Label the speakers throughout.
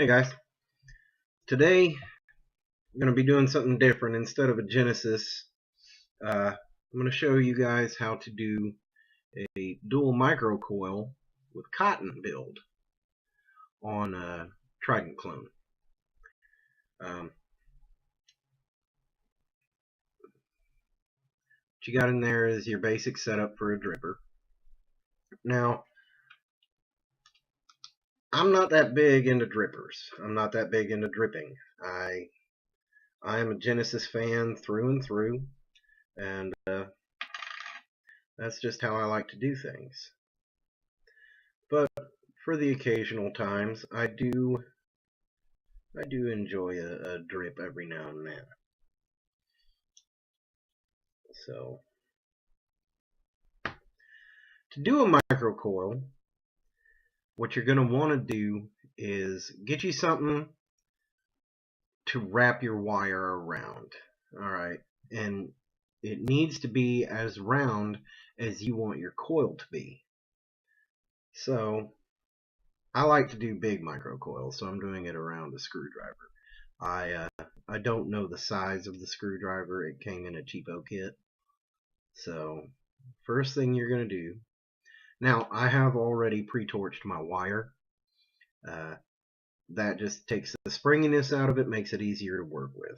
Speaker 1: Hey guys, today I'm going to be doing something different. Instead of a Genesis, I'm going to show you guys how to do a dual microcoil with cotton build on a Trident clone. What you got in there is your basic setup for a dripper. Now, I'm not that big into drippers. I'm not that big into dripping. I am a Genesis fan through and through, and that's just how I like to do things. But for the occasional times, I do enjoy a drip every now and then. So to do a microcoil, what you're going to want to do is get you something to wrap your wire around. Alright, and it needs to be as round as you want your coil to be. So I like to do big microcoils, so I'm doing it around a screwdriver. I don't know the size of the screwdriver. It came in a cheapo kit. So first thing you're going to do, now I have already pre-torched my wire. That just takes the springiness out of it, makes it easier to work with.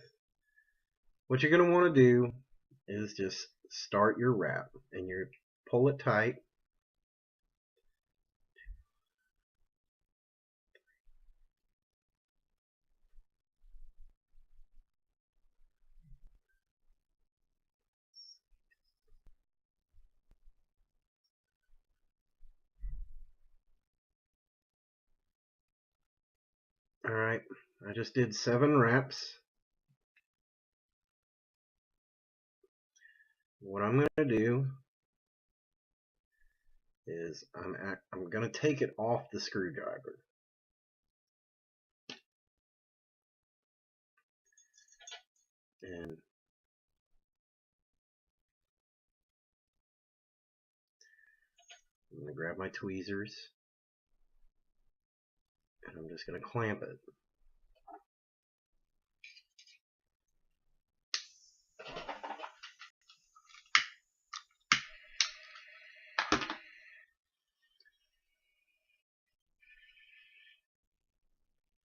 Speaker 1: What you're going to want to do is just start your wrap, and you pull it tight. Alright, I just did 7 wraps. What I'm going to do is I'm going to take it off the screwdriver. And I'm going to grab my tweezers, and I'm just going to clamp it.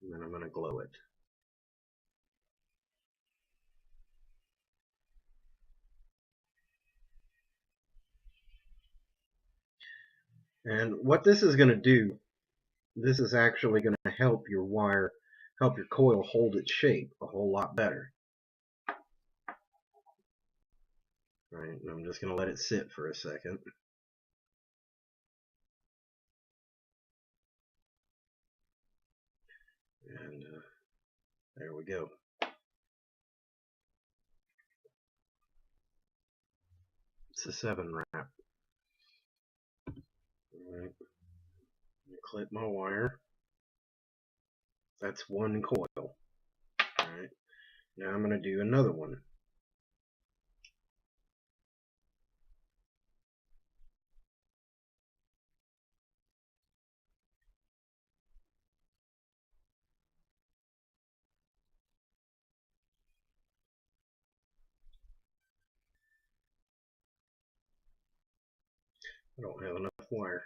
Speaker 1: And then I'm going to glow it. And what this is going to do, this is actually going to help your wire, help your coil hold its shape a whole lot better. Alright, and I'm just going to let it sit for a second. And there we go. It's a 7 wrap. Alright, clip my wire. That's one coil. Alright, now I'm going to do another one. I don't have enough wire.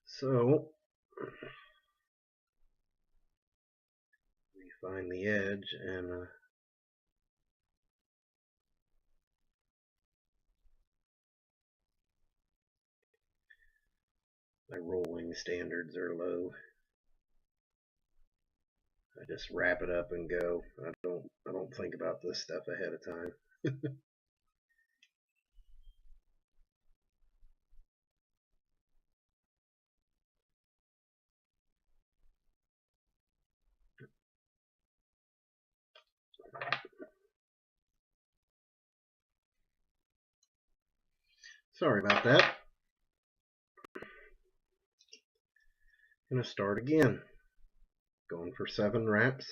Speaker 1: So, we find the edge, and my rolling standards are low. I just wrap it up and go. I don't think about this stuff ahead of time. Sorry about that. Gonna start again. Going for 7 wraps.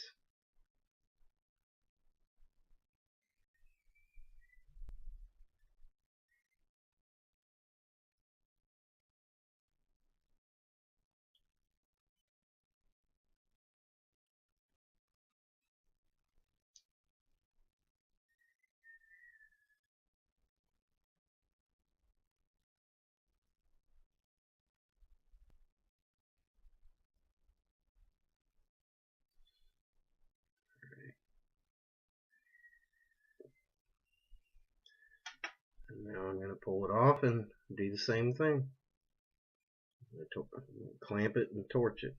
Speaker 1: I'm going to pull it off and do the same thing. Clamp it and torch it.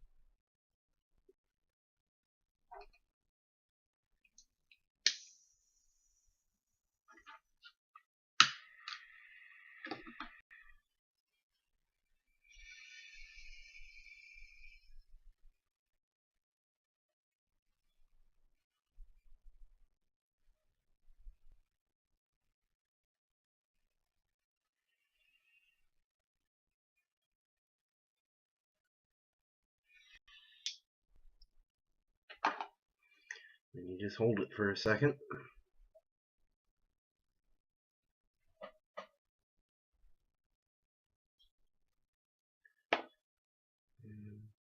Speaker 1: And you just hold it for a second. And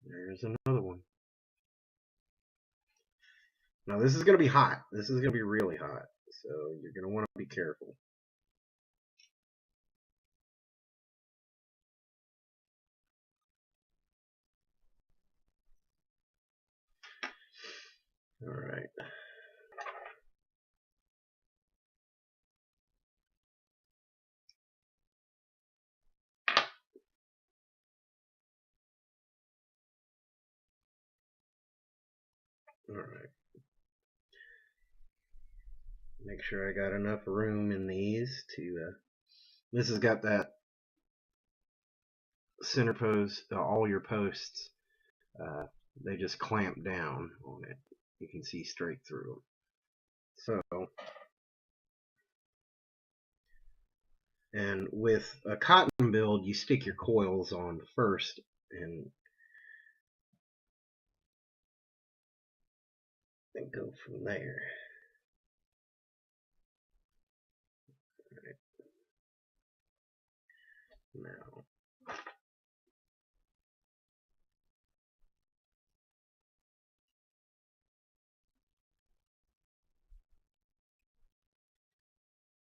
Speaker 1: there's another one. Now this is going to be hot. This is going to be really hot. So you're going to want to be careful. All right. All right. Make sure I got enough room in these to. This has got that center post. All your posts, they just clamp down on it. You can see straight through them. So, and with a cotton build, you stick your coils on first, and then go from there. Right. Now,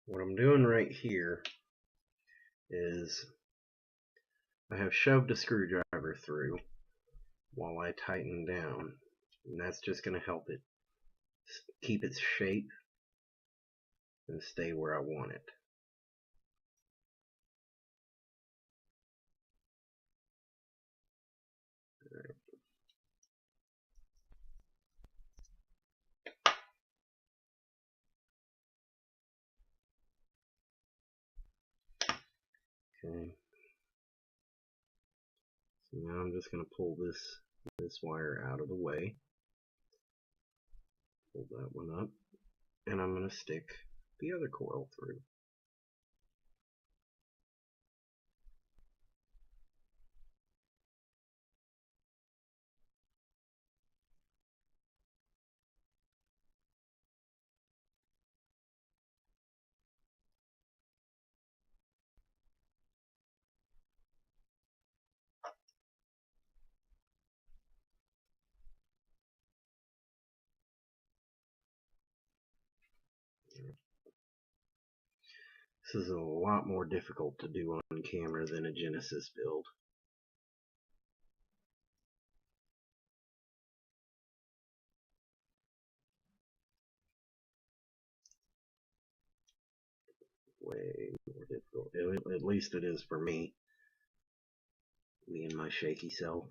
Speaker 1: what I'm doing right here is I have shoved a screwdriver through while I tighten down, and that's just going to help it keep its shape and stay where I want it. Okay. So now I'm just going to pull this wire out of the way. Pull that one up, and I'm going to stick the other coil through. This is a lot more difficult to do on camera than a Genesis build. Way more difficult. At least it is for me. Me and my shaky self.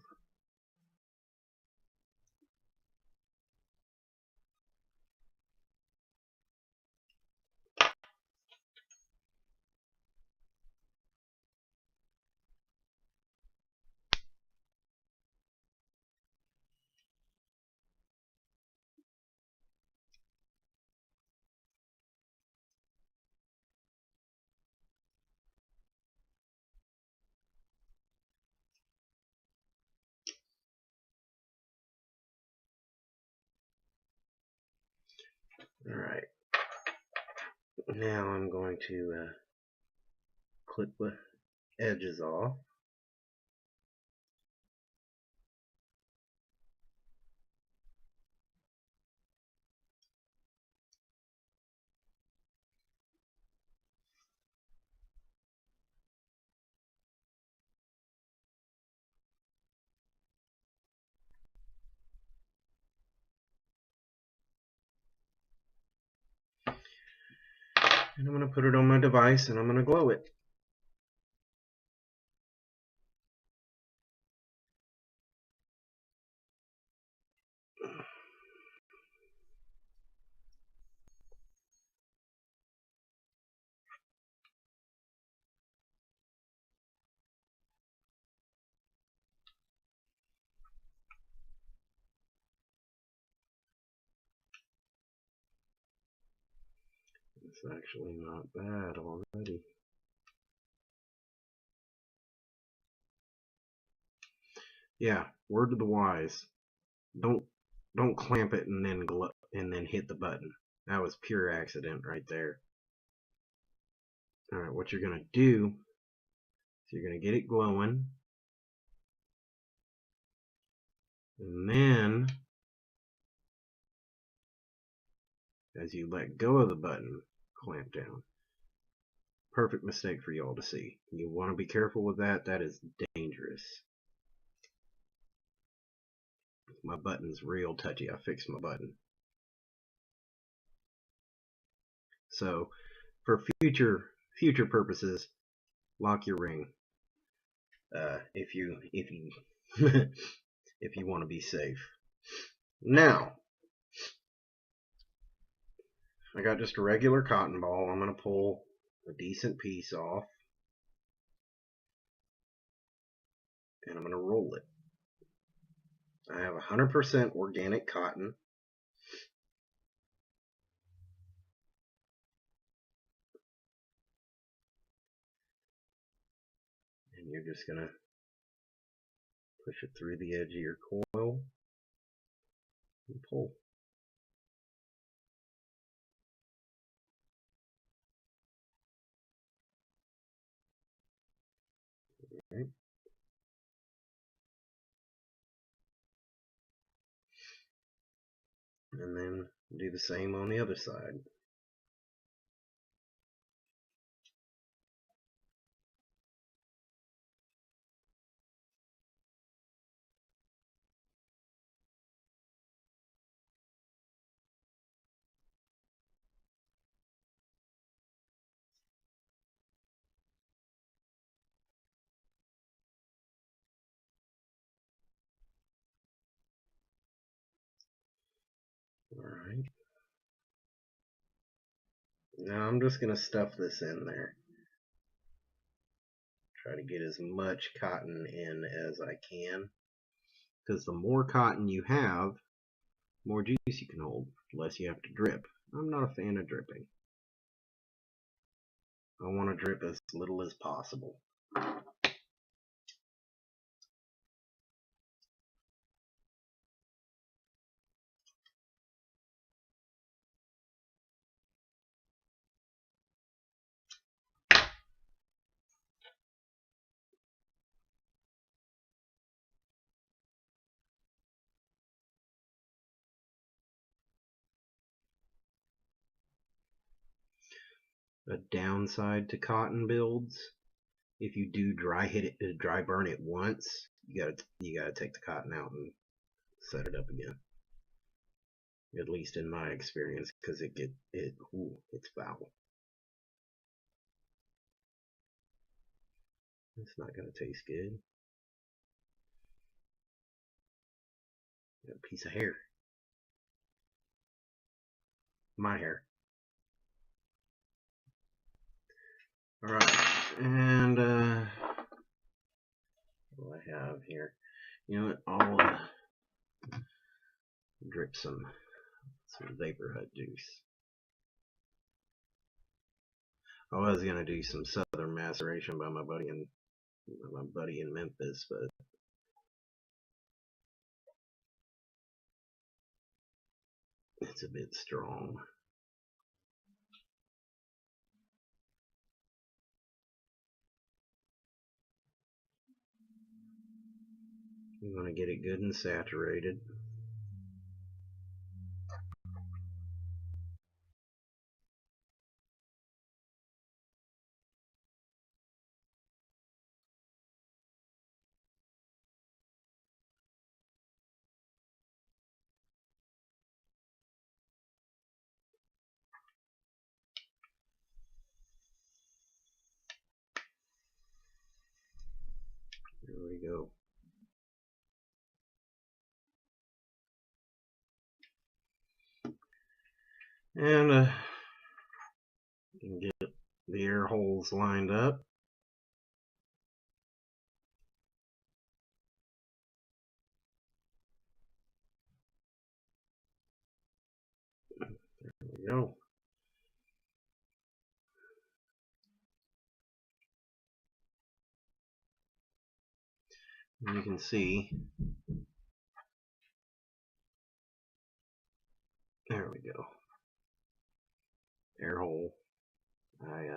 Speaker 1: Alright. Now I'm going to clip the edges off. And I'm going to put it on my device and I'm going to glow it. It's actually not bad already. Yeah, word to the wise. Don't clamp it and then hit the button. That was pure accident right there. All right, what you're gonna do is you're gonna get it glowing, and then as you let go of the button, clamp down. Perfect mistake for y'all to see. You want to be careful with that. That is dangerous. My button's real touchy. I fixed my button. So for future purposes, lock your ring. If you if you want to be safe. Now, I got just a regular cotton ball. I'm going to pull a decent piece off, and I'm going to roll it. I have 100% organic cotton. And you're just going to push it through the edge of your coil and pull. Right. And then do the same on the other side. Alright. Now I'm just going to stuff this in there. Try to get as much cotton in as I can. Because the more cotton you have, more juice you can hold. Less you have to drip. I'm not a fan of dripping. I want to drip as little as possible. A downside to cotton builds, if you do dry burn it once, you gotta take the cotton out and set it up again. At least in my experience, because it's foul. It's not gonna taste good. Got a piece of hair. My hair. Alright, and what do I have here? You know what? I'll drip some Vapor Hut juice. I was gonna do some Southern Maceration by my buddy in Memphis, but it's a bit strong. You want to get it good and saturated. There we go. And you can get the air holes lined up. There we go. And you can see, there we go. Air hole. I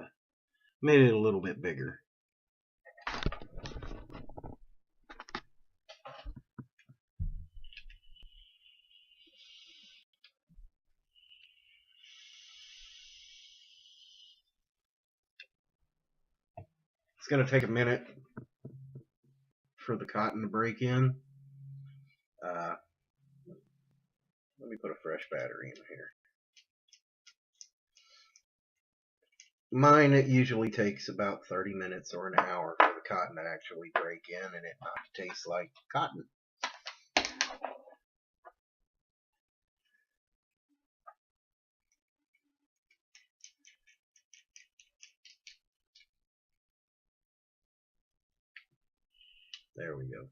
Speaker 1: made it a little bit bigger. It's going to take a minute for the cotton to break in. Let me put a fresh battery in here. Mine, it usually takes about 30 minutes or an hour for the cotton to actually break in and it not to taste like cotton. There we go.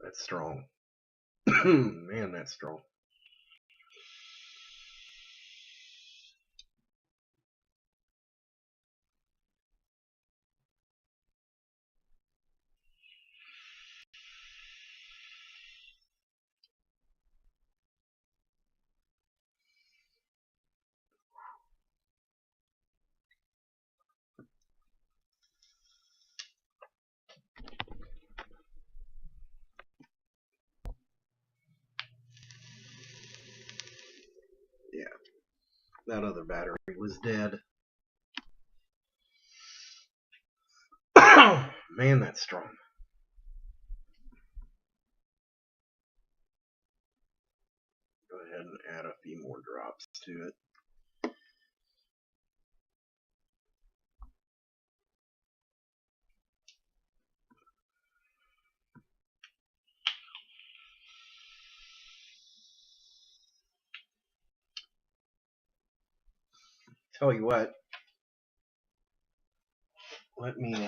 Speaker 1: That's strong. Man, that's strong. Yeah, that other battery was dead. Man, that's strong. Go ahead and add a few more drops to it. Tell you what, let me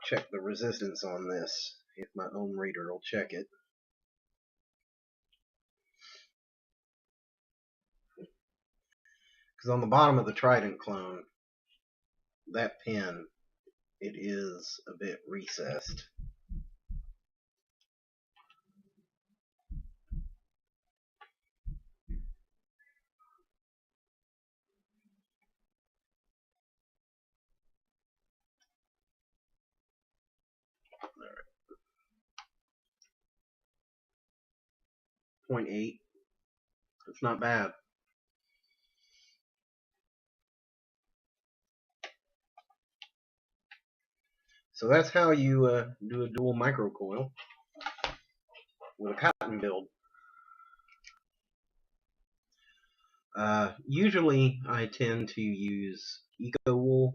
Speaker 1: check the resistance on this, if my ohm reader will check it. Because on the bottom of the Trident clone, that pin, it is a bit recessed. Alright. 0.8. It's not bad. So that's how you do a dual microcoil with a cotton build. Usually I tend to use EcoWool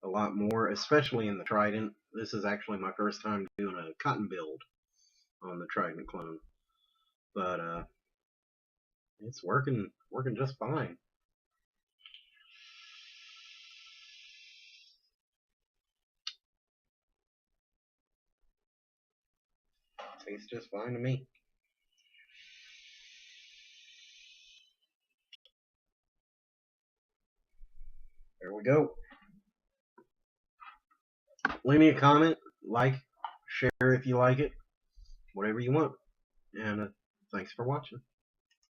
Speaker 1: a lot more, especially in the Trident. This is actually my first time doing a cotton build on the Trident clone, but it's working just fine. Tastes just fine to me. There we go. Leave me a comment, like, share if you like it, whatever you want. And thanks for watching.